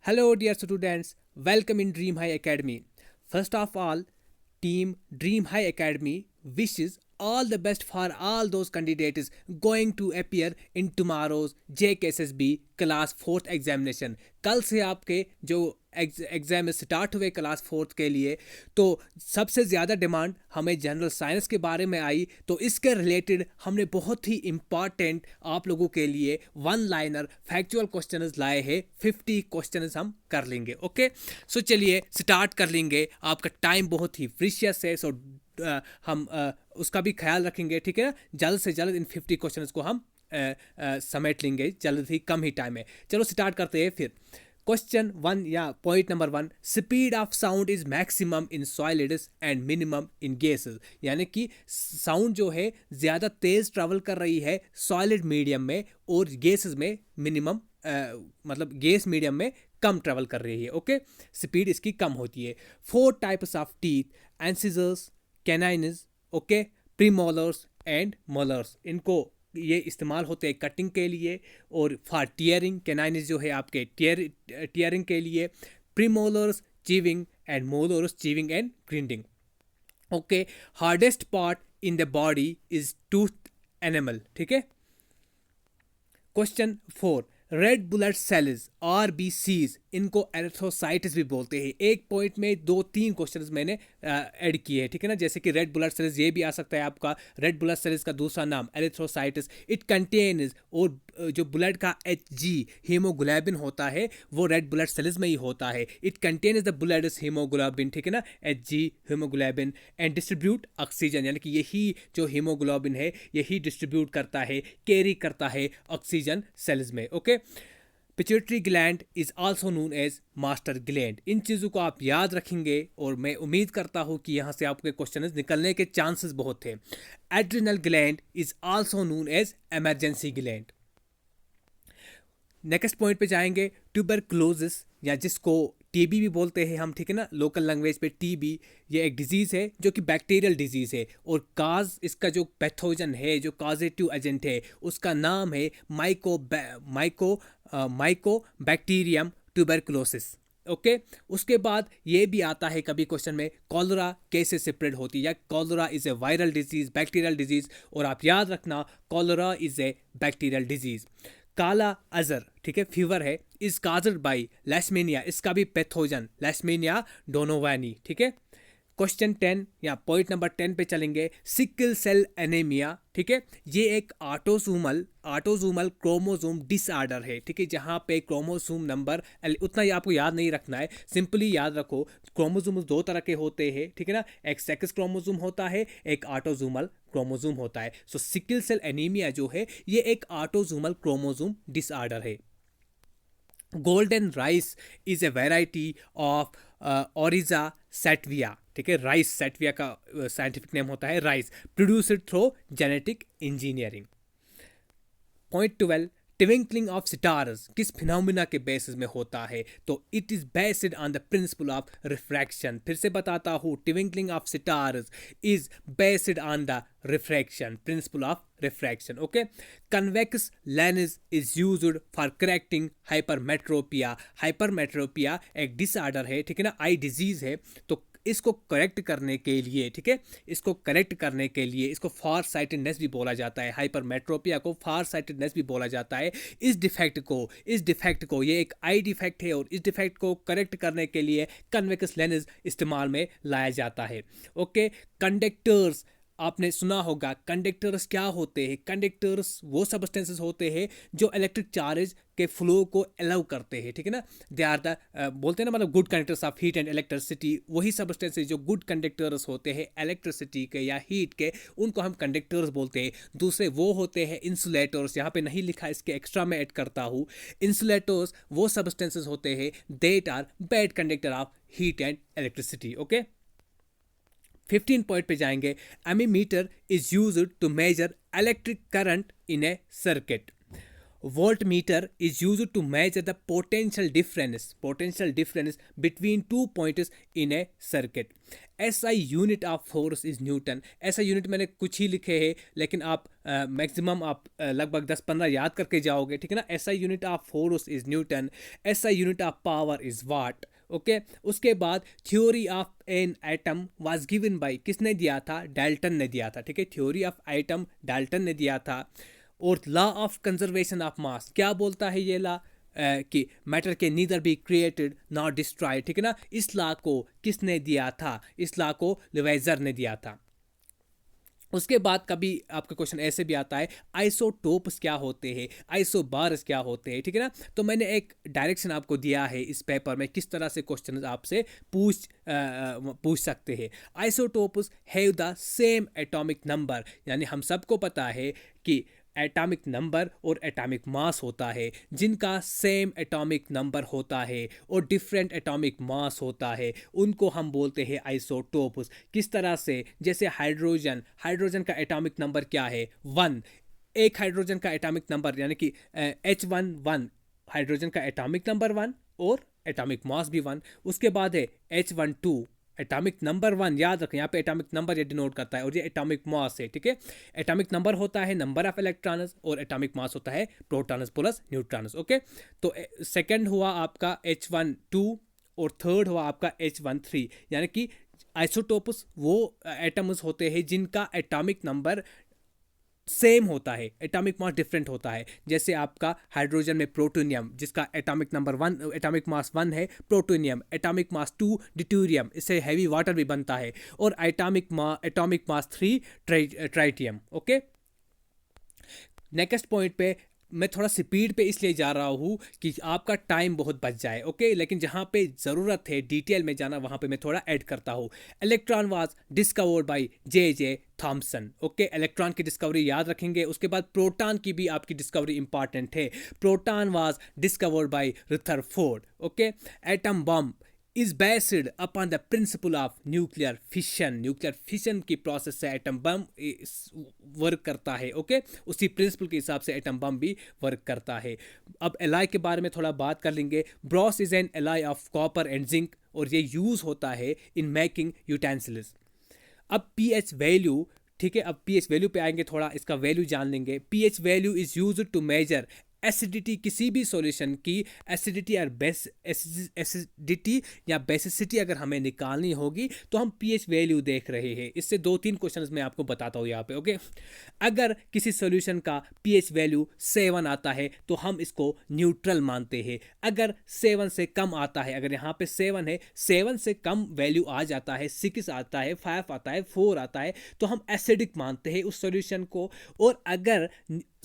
Hello, dear students. Welcome in Dream High Academy. First of all, Team Dream High Academy wishes all the best for all those candidates going to appear in tomorrow's JKSSB class fourth examination. कल से आपके जो exam start हुए class fourth के लिए, तो सबसे ज़्यादा डिमांड हमें जनरल साइंस के बारे में आई. तो इसके रिलेटेड हमने बहुत ही इम्पॉर्टेंट आप लोगों के लिए वन लाइनर फैक्चुअल क्वेश्चंस लाए हैं. 50 क्वेश्चंस हम कर लेंगे. ओके, सो चलिए स्टार्ट कर लेंगे. आपका टाइम बहुत ही प्रीशियस है, सो हम उसका भी ख्याल रखेंगे. ठीक है ना, जल्द से जल्द इन 50 क्वेश्चंस को हम समेट लेंगे. जल्द ही, कम ही टाइम है. चलो स्टार्ट करते हैं फिर. क्वेश्चन वन या point number one, speed of sound is maximum in solids and minimum in gases. यानी कि साउंड जो है ज़्यादा तेज़ ट्रैवल कर रही है सॉलिड मीडियम में और गैसेस में मिनिमम मतलब गैस मीडियम में कम ट्रैवल कर रही है. ओके, स्पीड इसकी कम होती है. 4 types of teeth, incisors, canines, okay, premolars and molars. इनको ये इस्तेमाल होते हैं कटिंग के लिए और फॉर टीयरिंग. कैनाइन्स जो है आपके टीयरिंग के लिए, premolars chewing and molars chewing and grinding. Okay, hardest part in the body is tooth animal. ठीक है. Question 4, red blood cells RBCs, इनको एरिथ्रोसाइट्स भी बोलते हैं. एक पॉइंट में 2-3 क्वेश्चंस मैंने ऐड किए हैं. ठीक है ना, जैसे कि रेड ब्लड सेल्स, ये भी आ सकता है आपका. रेड ब्लड सेल्स का दूसरा नाम एरिथ्रोसाइट्स. इट कंटेन्स, और जो ब्लड का Hg हीमोग्लोबिन होता है वो रेड ब्लड सेल्स में ही होता है. It contains the blood haemoglobin. ठीक है ना, Hg haemoglobin and distribute oxygen. यानी कि यही जो हीमोग्लोबिन है यही डिस्ट्रीब्यूट करता है, कैरी करता है ऑक्सीजन सेल्स में. Okay, pituitary gland is also known as master gland. इन चीज़ों को आप याद रखेंगे और मैं उम्मीद करता हूँ कि यहाँ से आपके क्वेश्चन निकलने के चांसेस बहुत थे. Adrenal gland is also known as emergency gland. Next point पे जाएंगे. ट्यूबरक्लोसिस, या जिसको टीबी भी बोलते हैं हम. ठीक है ना, लोकल लैंग्वेज पे टीबी, ये एक डिजीज़ है जो कि बैक्टीरियल डिजीज़ है. और काज, इसका जो पैथोजन है, जो काजेटिव एजेंट है, उसका नाम है माइकोबैक्टीरियम ट्यूबरक्लोसिस. ओके, उसके बाद ये भी आता है कभी क्वेश्चन में, कॉलरा कैसे स्प्रेड होती है, या cholera is a viral disease, bacterial disease. और आप याद रखना, cholera is a bacterial disease. काला अजर, ठीक है, फीवर है, इज काजड बाई लैशमेनिया. इसका भी पैथोजन लैशमेनिया डोनोवानी. ठीक है. क्वेश्चन 10 या पॉइंट नंबर 10 पे चलेंगे. Sickle cell anaemia. ठीक है, ये एक ऑटोसोमल क्रोमोसोम डिसऑर्डर है. ठीक है, जहाँ पे क्रोमोसोम नंबर उतना ही आपको याद नहीं रखना है, सिंपली याद रखो क्रोमोसोम 2 तरह के होते हैं. ठीक है ना, एक सेक्स क्रोमोसोम होता है, एक ऑटोसोमल क्रोमोसोम होता है. सो सिकल सेल एनीमिया जो है ये एक ऑटोसोमल क्रोमोसोम डिसऑर्डर है. Golden rice is a variety of oryza sativa. ठीक है, राइस सेटविया का साइंटिफिक नेम होता है rice, produced through genetic engineering. Point 12, twinkling of stars किस फिनोमिना के बेसिस में होता है? तो it is based on the principle of refraction. फिर से बताता हूँ, twinkling of stars is based on the refraction, principle of refraction. Okay, convex lens is used for correcting hypermetropia. Hypermetropia एक डिसऑर्डर है. ठीक है ना, आई डिजीज है. तो इसको करेक्ट करने के लिए, ठीक है, इसको करेक्ट करने के लिए इसको फार साइटेडनेस भी बोला जाता है. हाइपरमेट्रोपिया को फार साइटेडनेस भी बोला जाता है. इस डिफेक्ट को ये एक आई डिफेक्ट है और इस डिफेक्ट को करेक्ट करने के लिए कन्वेक्स लेंस इस्तेमाल में लाया जाता है. ओके, कंडक्टर्स आपने सुना होगा. कंडक्टर्स क्या होते हैं? कंडक्टर्स वो सबस्टेंसेस होते हैं जो इलेक्ट्रिक चार्ज के फ्लो को अलाउ करते हैं. ठीक है ना, दे आर द बोलते हैं ना, मतलब good conductors of heat and electricity. वही सबस्टेंसेस जो गुड कंडक्टर्स होते हैं इलेक्ट्रिसिटी के या हीट के, उनको हम कंडक्टर्स बोलते हैं. दूसरे वो होते हैं इंसुलेटर्स. यहाँ पे नहीं लिखा, इसके एक्स्ट्रा में ऐड करता हूँ. इंसुलेटर्स वो सबस्टेंसेस होते हैं that are bad conductor of heat and electricity. Okay, 15 point पे जाएंगे. Ammeter is used to measure electric current in a circuit. voltmeter is used to measure the potential difference between 2 points in a circuit. SI unit of force is Newton. SI unit मैंने कुछ ही लिखे हैं, लेकिन आप maximum आप लगभग 10-15 याद करके जाओगे, ठीक है ना. SI unit of force is Newton. SI unit of power is what. Okay. उसके बाद theory of an atom was given by, किसने दिया था? डाल्टन ने दिया था. ठीक है, थ्योरी ऑफ एटम डाल्टन ने दिया था. और law of conservation of mass क्या बोलता है ये लॉ? कि मैटर के neither be created not destroyed. ठीक है ना. इस लॉ को किसने दिया था? इस लॉ को लेवेजर ने दिया था. उसके बाद कभी आपका क्वेश्चन ऐसे भी आता है, आइसोटोप्स क्या होते हैं, आइसोबार्स क्या होते हैं. ठीक है ना. तो मैंने एक डायरेक्शन आपको दिया है इस पेपर में, किस तरह से क्वेश्चन आपसे पूछ सकते हैं. Isotopes have the same atomic number, यानी हम सबको पता है कि एटॉमिक नंबर और एटॉमिक मास होता है, जिनका सेम एटॉमिक नंबर होता है और डिफरेंट एटॉमिक मास होता है, उनको हम बोलते हैं आइसोटोप्स. किस तरह से? जैसे हाइड्रोजन का एटॉमिक नंबर क्या है? 1. एक हाइड्रोजन का एटॉमिक नंबर यानी कि H11, हाइड्रोजन का एटॉमिक नंबर 1 और एटॉमिक मास भी 1. उसके बाद है H12, एटॉमिक नंबर 1. याद रखें, यहाँ पे एटॉमिक नंबर ये डिनोट करता है और ये एटॉमिक मास है. ठीक है. एटॉमिक नंबर होता है नंबर ऑफ इलेक्ट्रॉन्स और एटॉमिक मास होता है प्रोटॉन्स प्लस न्यूट्रॉन्स. ओके. तो सेकंड हुआ आपका H12 और थर्ड हुआ आपका H13, यानी कि आइसोटोप्स वो एटम्स होते हैं जिनका एटॉमिक नंबर सेम होता है, एटॉमिक मास डिफरेंट होता है. जैसे आपका हाइड्रोजन में प्रोटोनियम, जिसका एटॉमिक नंबर 1, एटॉमिक मास 1 है, प्रोटोनियम. एटॉमिक मास 2 ड्यूटेरियम, इससे हैवी वाटर भी बनता है. और atomic mass 3 tritium. Okay. Next point पे मैं थोड़ा स्पीड पे इसलिए जा रहा हूँ कि आपका टाइम बहुत बच जाए. ओके. लेकिन जहाँ पे ज़रूरत है डिटेल में जाना, वहाँ पे मैं थोड़ा ऐड करता हूँ. Electron was discovered by J.J. Thomson. Okay. Electron की डिस्कवरी याद रखेंगे. उसके बाद प्रोटॉन की भी आपकी डिस्कवरी इंपॉर्टेंट है. Proton was discovered by Rutherford. Okay. Atom bomb is based upon the principle of nuclear fission. Nuclear fission की प्रोसेस से एटम बम वर्क करता है. ओके. उसी प्रिंसिपल के हिसाब से एटम बम भी वर्क करता है. अब एलाई के बारे में थोड़ा बात कर लेंगे. Bros is an ally of copper and zinc और ये यूज होता है इन मेकिंग यूटेंसिल्स. अब पीएच वैल्यू, ठीक है, अब पीएच वैल्यू पे आएंगे, थोड़ा इसका वैल्यू जान लेंगे. PH value is used to measure acidity, किसी भी सॉल्यूशन की एसिडिटी और एसिडिटी या बेसिसिटी अगर हमें निकालनी होगी तो हम पीएच वैल्यू देख रहे हैं. इससे 2-3 क्वेश्चंस मैं आपको बताता हूँ यहाँ पे. ओके. अगर किसी सॉल्यूशन का पीएच वैल्यू 7 आता है तो हम इसको न्यूट्रल मानते हैं. अगर 7 से कम आता है, अगर यहाँ पे 7 है, 7 से कम वैल्यू आ जाता है, 6 आता है, 5 आता है, 4 आता है, तो हम एसिडिक मानते हैं उस सॉल्यूशन को. और अगर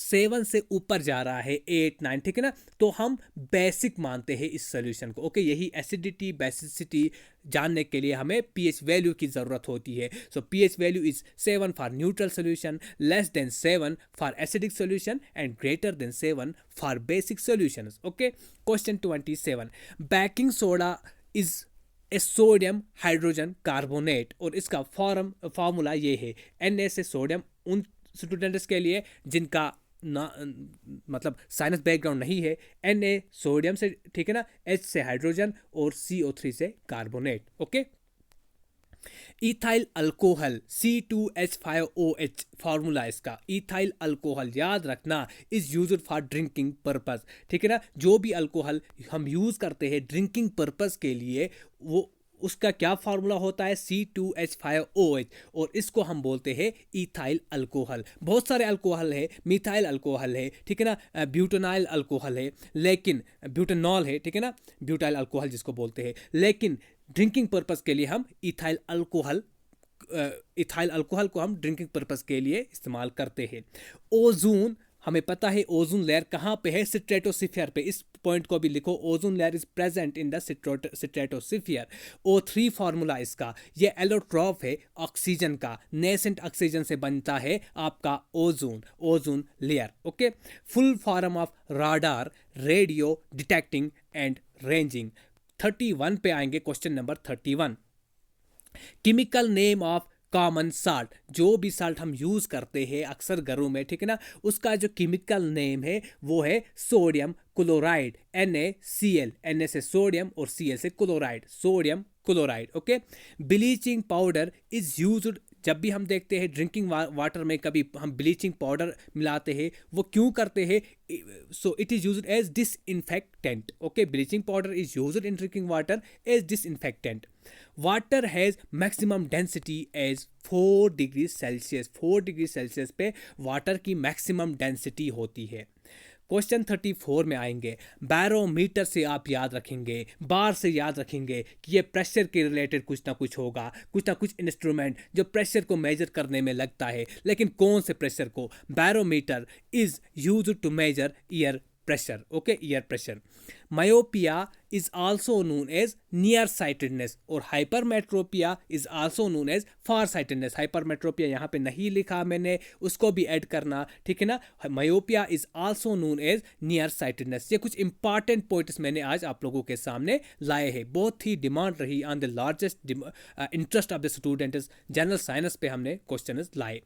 7 से ऊपर जा रहा है, 8, 9, ठीक है ना, तो हम बेसिक मानते हैं इस सॉल्यूशन को. ओके. यही एसिडिटी बेसिसिटी जानने के लिए हमें पीएच वैल्यू की ज़रूरत होती है. सो pH value is 7 for neutral solution, less than 7 for acidic solution and greater than 7 for basic solutions. Okay. Question 27. Baking soda is a sodium hydrogen carbonate और इसका फार्मूला ये है. Na से सोडियम, उन स्टूडेंट्स के लिए जिनका मतलब साइंस बैकग्राउंड नहीं है, Na सोडियम से, ठीक है ना, H से हाइड्रोजन और CO3 से carbonate. Okay. Ethyl alcohol C2H5OH formula इसका. इथाइल अल्कोहल याद रखना is used for drinking purpose. ठीक है ना. जो भी अल्कोहल हम यूज करते हैं ड्रिंकिंग पर्पस के लिए, वो उसका क्या फार्मूला होता है? C2H5OH और इसको हम बोलते हैं इथाइल अल्कोहल. बहुत सारे अल्कोहल है, मिथाइल अल्कोहल है, ठीक है ना, ब्यूटेनाइल अल्कोहल है, लेकिन ब्यूटेनॉल है, ठीक है ना, ब्यूटाइल अल्कोहल जिसको बोलते हैं. लेकिन ड्रिंकिंग पर्पस के लिए हम इथाइल अल्कोहल को हम ड्रिंकिंग पर्पस के लिए इस्तेमाल करते हैं. ओजोन, हमें पता है ओजोन लेयर कहाँ पे है? स्ट्रेटोस्फीयर पे. इस पॉइंट को भी लिखो, ozone layer is present in the stratosphere. O3 formula इसका, ये एलोट्रॉप है ऑक्सीजन का, नेसेंट ऑक्सीजन से बनता है आपका ozone layer. Okay. Full form of radar, radio detecting and ranging. 31 पे आएंगे. Question number 31. Chemical name of common salt, जो भी साल्ट हम यूज़ करते हैं अक्सर घरों में, ठीक है ना, उसका जो केमिकल नेम है वो है सोडियम क्लोराइड, NaCl, Na से सोडियम और Cl से chloride, sodium chloride. Okay, bleaching powder is used, जब भी हम देखते हैं ड्रिंकिंग वाटर में कभी हम ब्लीचिंग पाउडर मिलाते हैं, वो क्यों करते हैं? So it is used as disinfectant. Okay, bleaching powder is used in drinking water as disinfectant. Water has maximum density as 4 degree Celsius, 4 degree Celsius पे वाटर की मैक्सिमम डेंसिटी होती है। क्वेश्चन 34 में आएंगे। बैरोमीटर से आप याद रखेंगे, बार से याद रखेंगे कि ये प्रेशर के रिलेटेड कुछ ना कुछ इंस्ट्रूमेंट जो प्रेशर को मेजर करने में लगता है, लेकिन कौन से प्रेशर को? Barometer is used to measure air pressure. Okay, ear pressure. Myopia is also known as nearsightedness और hypermetropia is also known as farsightedness. hypermetropia यहाँ पे नहीं लिखा मैंने, उसको भी ऐड करना, ठीक है ना। myopia is also known as nearsightedness। ये कुछ इंपॉर्टेंट पॉइंट्स मैंने आज आप लोगों के सामने लाए हैं, बहुत ही डिमांड रही on the largest interest of the students, general science पे हमने क्वेश्चन लाए।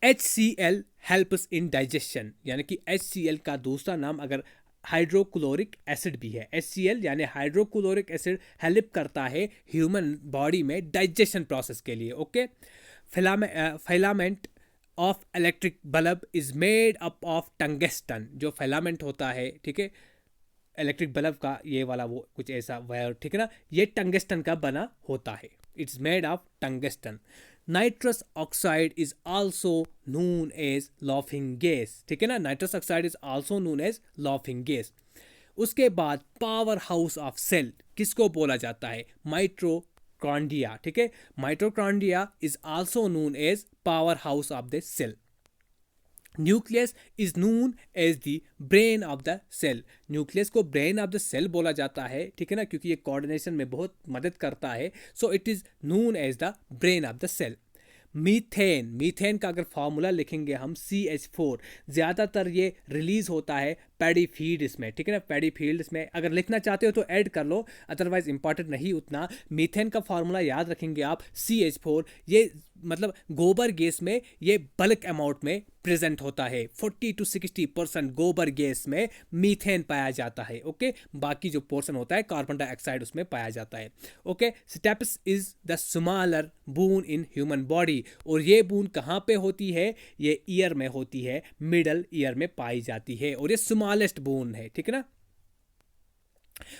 HCl हेल्प्स इन डाइजेशन, यानी कि HCl का दूसरा नाम अगर हाइड्रोक्लोरिक एसिड भी है। HCl यानी हाइड्रोक्लोरिक एसिड हेल्प करता है ह्यूमन बॉडी में डाइजेशन प्रोसेस के लिए। Okay, filament of electric bulb is made up of tungsten, जो फिलामेंट होता है, ठीक है, इलेक्ट्रिक बल्ब का ये वाला वो कुछ ऐसा वायर, ठीक है ना, ये टंगस्टन का बना होता है। It's made of tungsten. Nitrous oxide is also known as laughing gas, ठीक है ना, nitrous oxide is also known as laughing gas. उसके बाद पावर हाउस ऑफ सेल किसको बोला जाता है? माइटोकॉन्ड्रिया, ठीक है, mitochondria is also known as power house of the cell. Nucleus is known as the brain of the cell, nucleus को brain of the cell बोला जाता है, ठीक है ना, क्योंकि ये कोऑर्डिनेशन में बहुत मदद करता है। So it is known as the brain of the cell. Methane, methane का अगर फॉर्मूला लिखेंगे हम CH4, ज़्यादातर ये रिलीज होता है पैडी फील्ड्स में, ठीक है ना, पैडी फील्ड्स में। अगर लिखना चाहते हो तो ऐड कर लो, अदरवाइज इंपॉर्टेंट नहीं उतना। मीथेन का फॉर्मूला याद रखेंगे आप, CH4, ये मतलब गोबर गैस में ये बल्क अमाउंट में प्रेजेंट होता है, 40 to 60% गोबर गैस में मीथेन पाया जाता है। ओके, बाकी जो पोर्शन होता है कार्बन डाइऑक्साइड उसमें पाया जाता है। Okay, steps is the smaller boon in human body, और ये बून कहाँ पे होती है? ये ईयर में होती है, मिडल ईयर में पाई जाती है, और ये स्मॉलेस्ट बून है, ठीक है ना।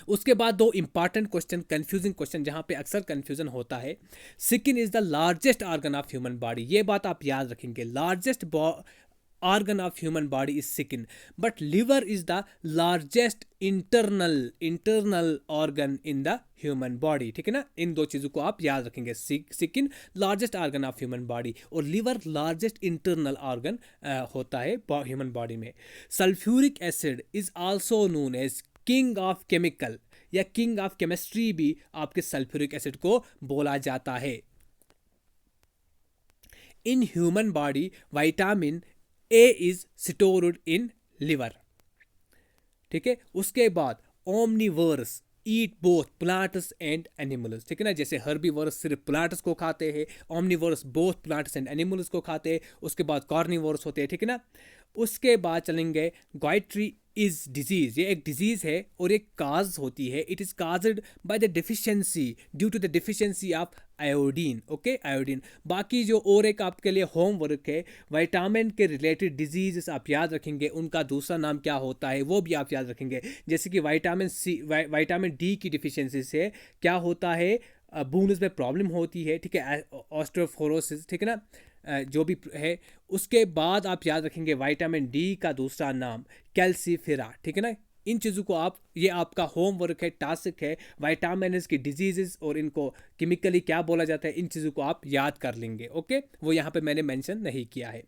उसके बाद दो इंपॉर्टेंट क्वेश्चन, कंफ्यूजिंग क्वेश्चन, जहां पे अक्सर कंफ्यूजन होता है। Skin is the largest organ of human body, ये बात आप याद रखेंगे, largest organ of human body is skin, but liver is the largest internal organ in the human body, ठीक है ना। इन दो चीज़ों को आप याद रखेंगे, skin largest organ of human body और लिवर लार्जेस्ट इंटरनल ऑर्गन होता है ह्यूमन बॉडी में। Sulphuric acid is also known as king of chemical या किंग ऑफ केमिस्ट्री भी आपके सल्फ्यूरिक एसिड को बोला जाता है। In human body vitamin A is stored in liver, ठीक है। उसके बाद omnivores eat both plants and animals, ठीक है ना, जैसे हर्बीवर्स सिर्फ प्लांट्स को खाते हैं, Omniverse both plants and animals को खाते हैं। उसके बाद कार्निवर्स होते हैं, ठीक है ना। उसके बाद चलेंगे गायट्री इज डिजीज, ये एक डिजीज है और एक काज होती है। It is caused by the deficiency, due to the deficiency of iodine. Okay, iodine. बाकी जो और एक आपके लिए होमवर्क है, विटामिन के रिलेटेड डिजीज आप याद रखेंगे, उनका दूसरा नाम क्या होता है वो भी आप याद रखेंगे। जैसे कि विटामिन डी की डिफिशियंसी से क्या होता है, बोन्स में प्रॉब्लम होती है, ठीक है, ऑस्टियोपोरोसिस, ठीक है ना, जो भी है। उसके बाद आप याद रखेंगे विटामिन डी का दूसरा नाम कैल्सीफेरा, ठीक है ना। इन चीज़ों को आप, ये आपका होमवर्क है, टास्क है, विटामिन की डिजीजेस और इनको केमिकली क्या बोला जाता है, इन चीज़ों को आप याद कर लेंगे। ओके, वो यहाँ पे मैंने मेंशन नहीं किया है।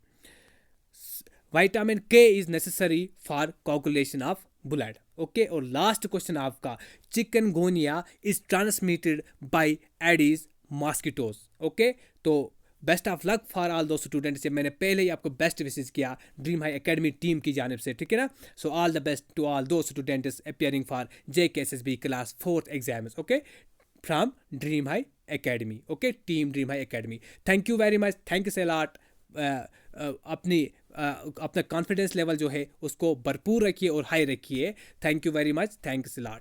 Vitamin K is necessary for coagulation of blood. Okay, और लास्ट क्वेश्चन आपका, chikungunya is transmitted by Aedes mosquitoes. Okay, तो best of luck for all those students, से मैंने पहले ही आपको बेस्ट विशेष किया ड्रीम हाई एकेडमी टीम की जानिब से, ठीक है ना। So all the best to all those students appearing for JKSSB class 4th exams. Okay, from dream high academy. Okay, team dream high academy. Thank you very much, thank you so lot. अपना confidence level जो है उसको भरपूर रखिए और हाई रखिए। Thank you very much, thanks a lot.